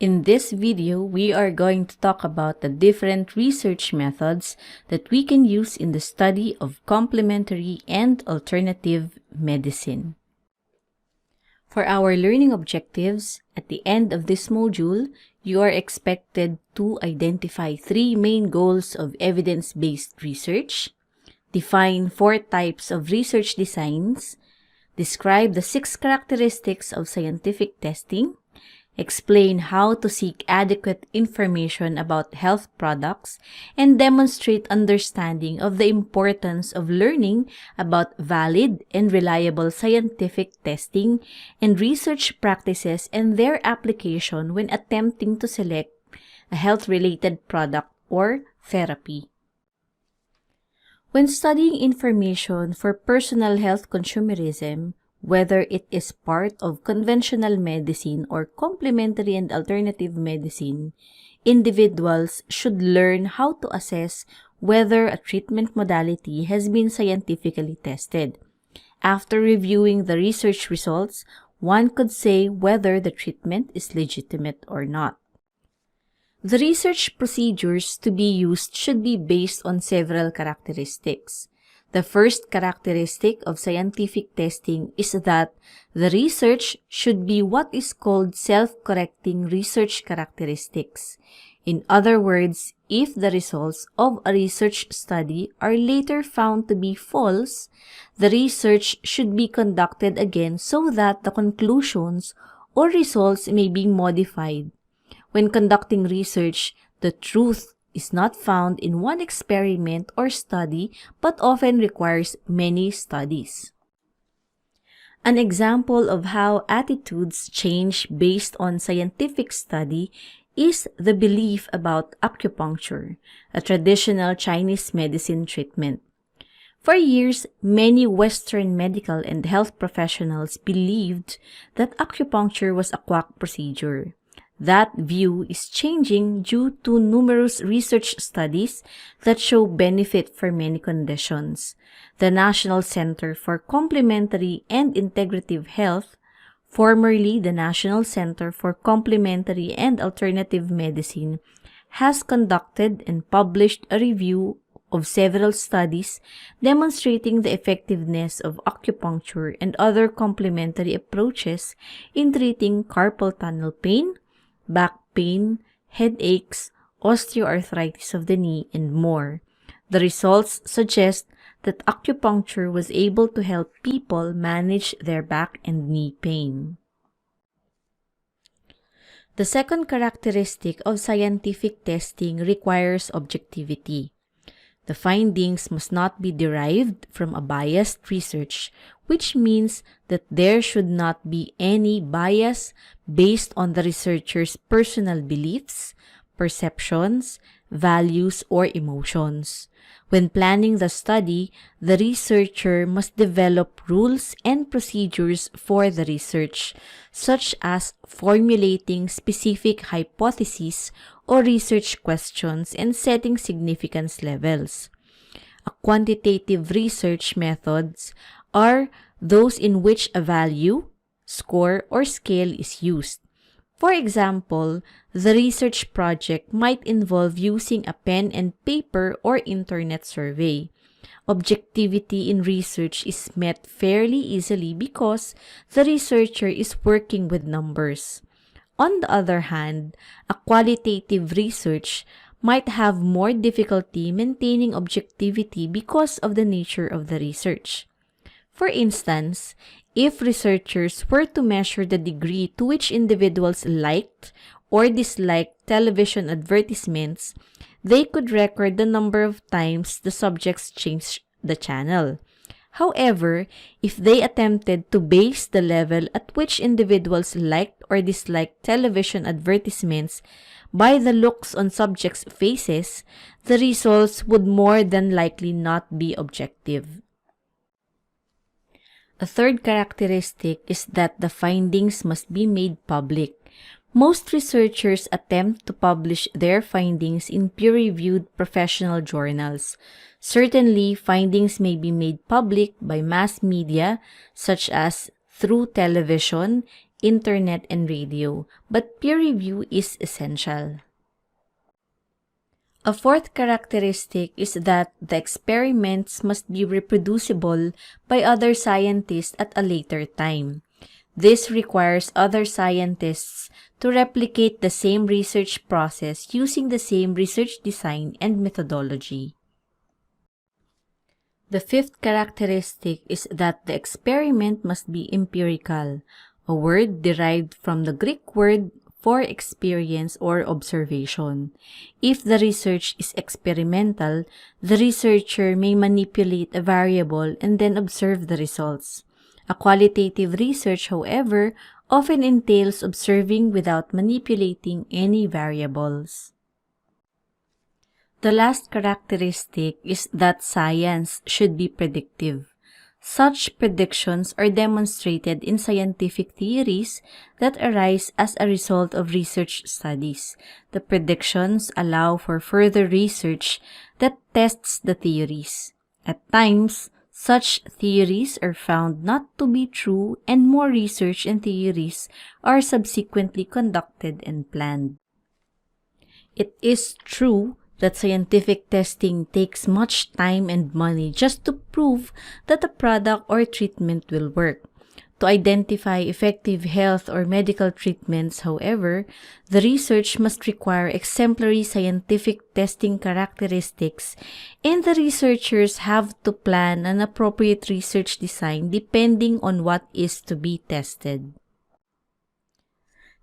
In this video, we are going to talk about the different research methods that we can use in the study of complementary and alternative medicine. For our learning objectives, at the end of this module, you are expected to identify 3 main goals of evidence-based research, define 4 types of research designs, describe the 6 characteristics of scientific testing, explain how to seek adequate information about health products, and demonstrate understanding of the importance of learning about valid and reliable scientific testing and research practices and their application when attempting to select a health-related product or therapy. When studying information for personal health consumerism, whether it is part of conventional medicine or complementary and alternative medicine, individuals should learn how to assess whether a treatment modality has been scientifically tested. After reviewing the research results, one could say whether the treatment is legitimate or not. The research procedures to be used should be based on several characteristics. The first characteristic of scientific testing is that the research should be what is called self-correcting research characteristics. In other words, if the results of a research study are later found to be false, the research should be conducted again so that the conclusions or results may be modified. When conducting research, the truth is not found in one experiment or study but often requires many studies. An example of how attitudes change based on scientific study is the belief about acupuncture, a traditional Chinese medicine treatment. For years, many Western medical and health professionals believed that acupuncture was a quack procedure. That view is changing due to numerous research studies that show benefit for many conditions. The National Center for Complementary and Integrative Health, formerly the National Center for Complementary and Alternative Medicine, has conducted and published a review of several studies demonstrating the effectiveness of acupuncture and other complementary approaches in treating carpal tunnel pain, back pain, headaches, osteoarthritis of the knee, and more. The results suggest that acupuncture was able to help people manage their back and knee pain. The second characteristic of scientific testing requires objectivity. The findings must not be derived from a biased research, which means that there should not be any bias based on the researcher's personal beliefs, perceptions, values, or emotions. When planning the study, the researcher must develop rules and procedures for the research, such as formulating specific hypotheses or research questions and setting significance levels. A quantitative research methods are those in which a value, score, or scale is used. For example, the research project might involve using a pen and paper or internet survey. Objectivity in research is met fairly easily because the researcher is working with numbers. On the other hand, a qualitative research might have more difficulty maintaining objectivity because of the nature of the research. For instance, if researchers were to measure the degree to which individuals liked or disliked television advertisements, they could record the number of times the subjects changed the channel. However, if they attempted to base the level at which individuals liked or disliked television advertisements by the looks on subjects' faces, the results would more than likely not be objective. A third characteristic is that the findings must be made public. Most researchers attempt to publish their findings in peer-reviewed professional journals. Certainly, findings may be made public by mass media, such as through television, internet, and radio, but peer review is essential. A fourth characteristic is that the experiments must be reproducible by other scientists at a later time. This requires other scientists to replicate the same research process using the same research design and methodology. The fifth characteristic is that the experiment must be empirical, a word derived from the Greek word for experience or observation. If the research is experimental, the researcher may manipulate a variable and then observe the results. A qualitative research, however, often entails observing without manipulating any variables. The last characteristic is that science should be predictive. Such predictions are demonstrated in scientific theories that arise as a result of research studies. The predictions allow for further research that tests the theories. At times, such theories are found not to be true, and more research and theories are subsequently conducted and planned. It is true that scientific testing takes much time and money just to prove that a product or treatment will work. To identify effective health or medical treatments, however, the research must require exemplary scientific testing characteristics, and the researchers have to plan an appropriate research design depending on what is to be tested.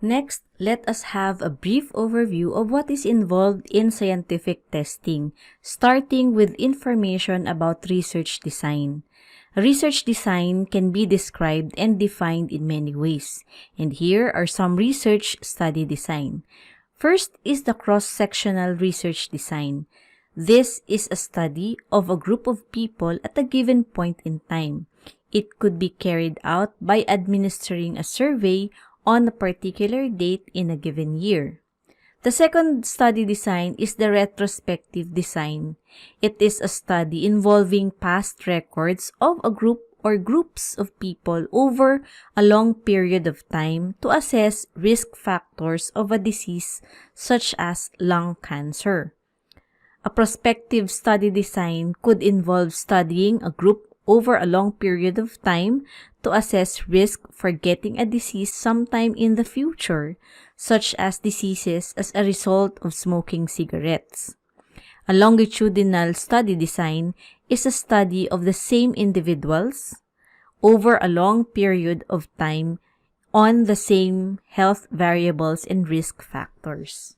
Next, let us have a brief overview of what is involved in scientific testing, starting with information about research design. Research design can be described and defined in many ways, and here are some research study design. First is the cross-sectional research design. This is a study of a group of people at a given point in time. It could be carried out by administering a survey on a particular date in a given year. The second study design is the retrospective design. It is a study involving past records of a group or groups of people over a long period of time to assess risk factors of a disease such as lung cancer. A prospective study design could involve studying a group over a long period of time to assess risk for getting a disease sometime in the future, such as diseases as a result of smoking cigarettes. A longitudinal study design is a study of the same individuals over a long period of time on the same health variables and risk factors.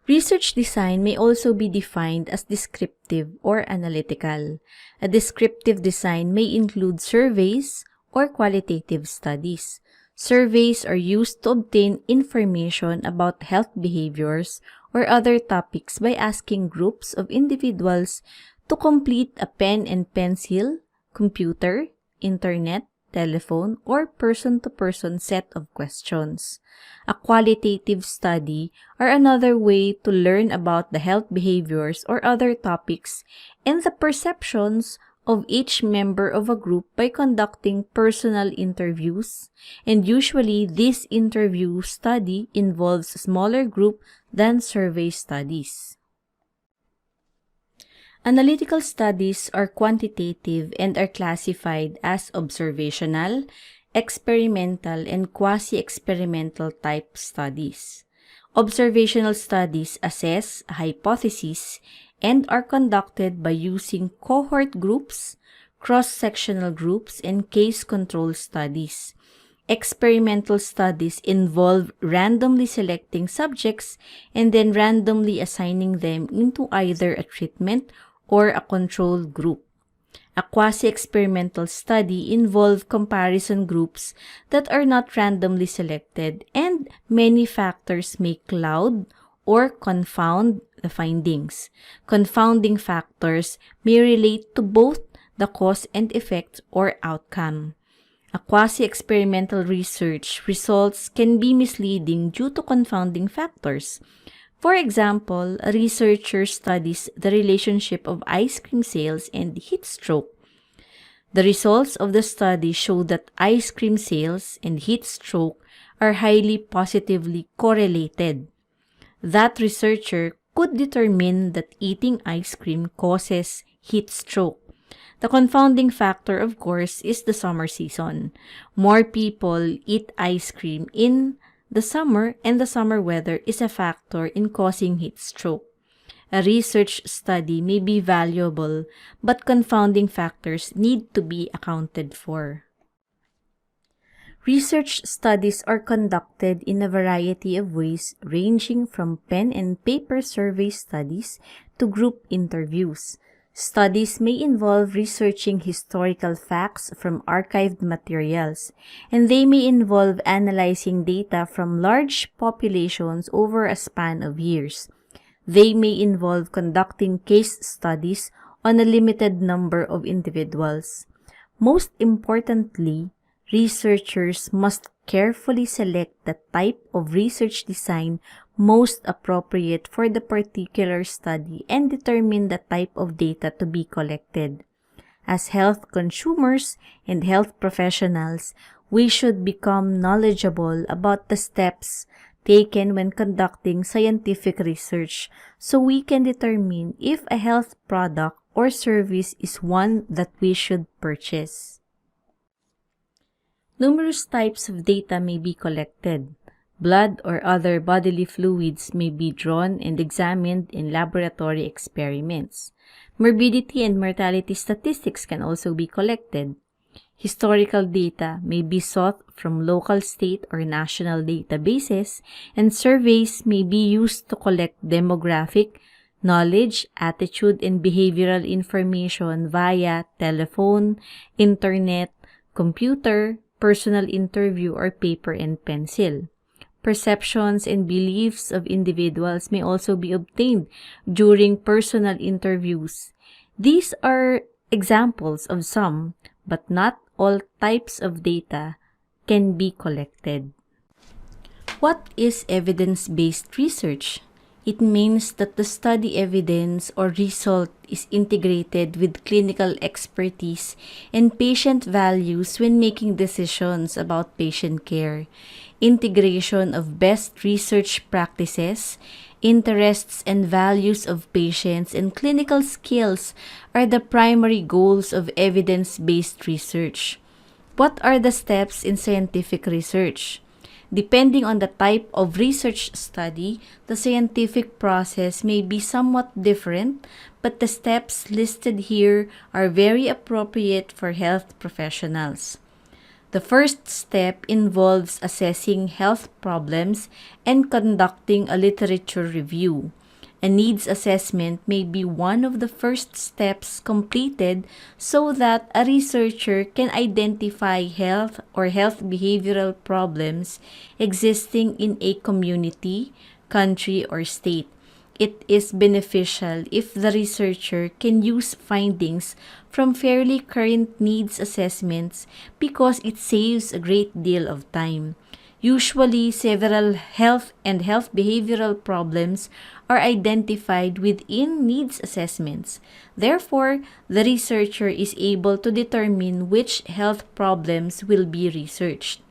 Research design may also be defined as descriptive or analytical. A descriptive design may include surveys or qualitative studies. Surveys are used to obtain information about health behaviors or other topics by asking groups of individuals to complete a pen and pencil, computer, internet, telephone, or person-to-person set of questions. A qualitative study are another way to learn about the health behaviors or other topics and the perceptions of each member of a group by conducting personal interviews, and usually this interview study involves a smaller group than survey studies. Analytical studies are quantitative and are classified as observational, experimental, and quasi-experimental type studies. Observational studies assess a hypothesis and are conducted by using cohort groups, cross-sectional groups, and case-control studies. Experimental studies involve randomly selecting subjects and then randomly assigning them into either a treatment or a control group. A quasi-experimental study involves comparison groups that are not randomly selected, and many factors may cloud or confound the findings. Confounding factors may relate to both the cause and effect or outcome. A quasi-experimental research results can be misleading due to confounding factors. For example, a researcher studies the relationship of ice cream sales and heat stroke. The results of the study show that ice cream sales and heat stroke are highly positively correlated. That researcher could determine that eating ice cream causes heat stroke. The confounding factor, of course, is the summer season. More people eat ice cream in the summer, and the summer weather is a factor in causing heat stroke. A research study may be valuable, but confounding factors need to be accounted for. Research studies are conducted in a variety of ways, ranging from pen and paper survey studies to group interviews. Studies may involve researching historical facts from archived materials, and they may involve analyzing data from large populations over a span of years. They may involve conducting case studies on a limited number of individuals. Most importantly, researchers must carefully select the type of research design most appropriate for the particular study and determine the type of data to be collected. As health consumers and health professionals, we should become knowledgeable about the steps taken when conducting scientific research so we can determine if a health product or service is one that we should purchase. Numerous types of data may be collected. Blood or other bodily fluids may be drawn and examined in laboratory experiments. Morbidity and mortality statistics can also be collected. Historical data may be sought from local, state, or national databases, and surveys may be used to collect demographic, knowledge, attitude, and behavioral information via telephone, internet, computer, personal interview, or paper and pencil. Perceptions and beliefs of individuals may also be obtained during personal interviews. These are examples of some, but not all types of data can be collected. What is evidence-based research? It means that the study evidence or result is integrated with clinical expertise and patient values when making decisions about patient care. Integration of best research practices, interests and values of patients, and clinical skills are the primary goals of evidence-based research. What are the steps in scientific research? Depending on the type of research study, the scientific process may be somewhat different, but the steps listed here are very appropriate for health professionals. The first step involves assessing health problems and conducting a literature review. A needs assessment may be one of the first steps completed so that a researcher can identify health or health behavioral problems existing in a community, country, or state. It is beneficial if the researcher can use findings from fairly current needs assessments because it saves a great deal of time. Usually, several health and health behavioral problems are identified within needs assessments. Therefore, the researcher is able to determine which health problems will be researched.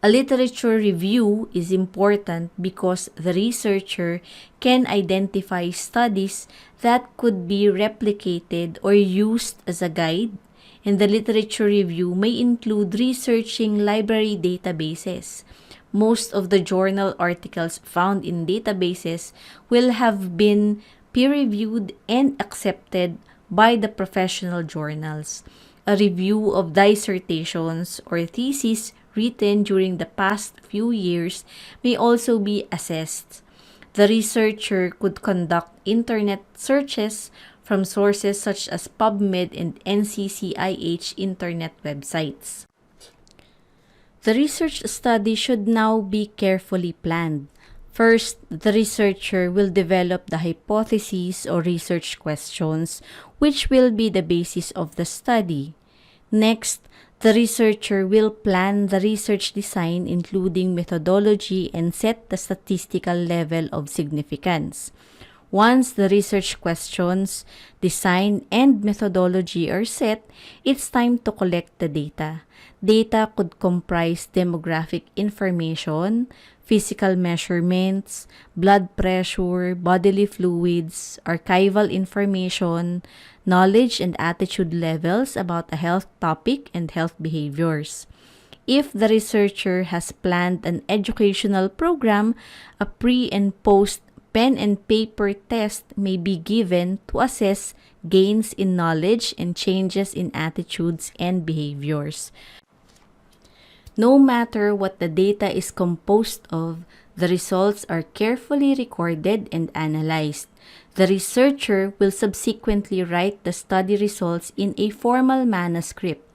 A literature review is important because the researcher can identify studies that could be replicated or used as a guide, and the literature review may include researching library databases. Most of the journal articles found in databases will have been peer-reviewed and accepted by the professional journals. A review of dissertations or theses written during the past few years may also be assessed. The researcher could conduct internet searches from sources such as PubMed and NCCIH internet websites. The research study should now be carefully planned. First, the researcher will develop the hypotheses or research questions, which will be the basis of the study. Next, the researcher will plan the research design including methodology and set the statistical level of significance. Once the research questions, design, and methodology are set, it's time to collect the data. Data could comprise demographic information, physical measurements, blood pressure, bodily fluids, archival information, knowledge and attitude levels about a health topic, and health behaviors. If the researcher has planned an educational program, a pre and post pen and paper test may be given to assess gains in knowledge and changes in attitudes and behaviors. No matter what the data is composed of, the results are carefully recorded and analyzed. The researcher will subsequently write the study results in a formal manuscript.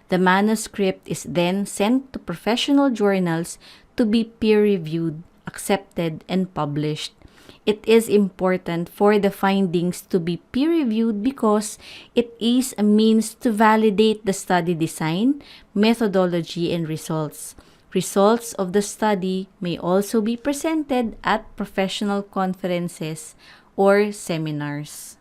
The manuscript is then sent to professional journals to be peer-reviewed, accepted, and published. It is important for the findings to be peer-reviewed because it is a means to validate the study design, methodology, and results. Results of the study may also be presented at professional conferences or seminars.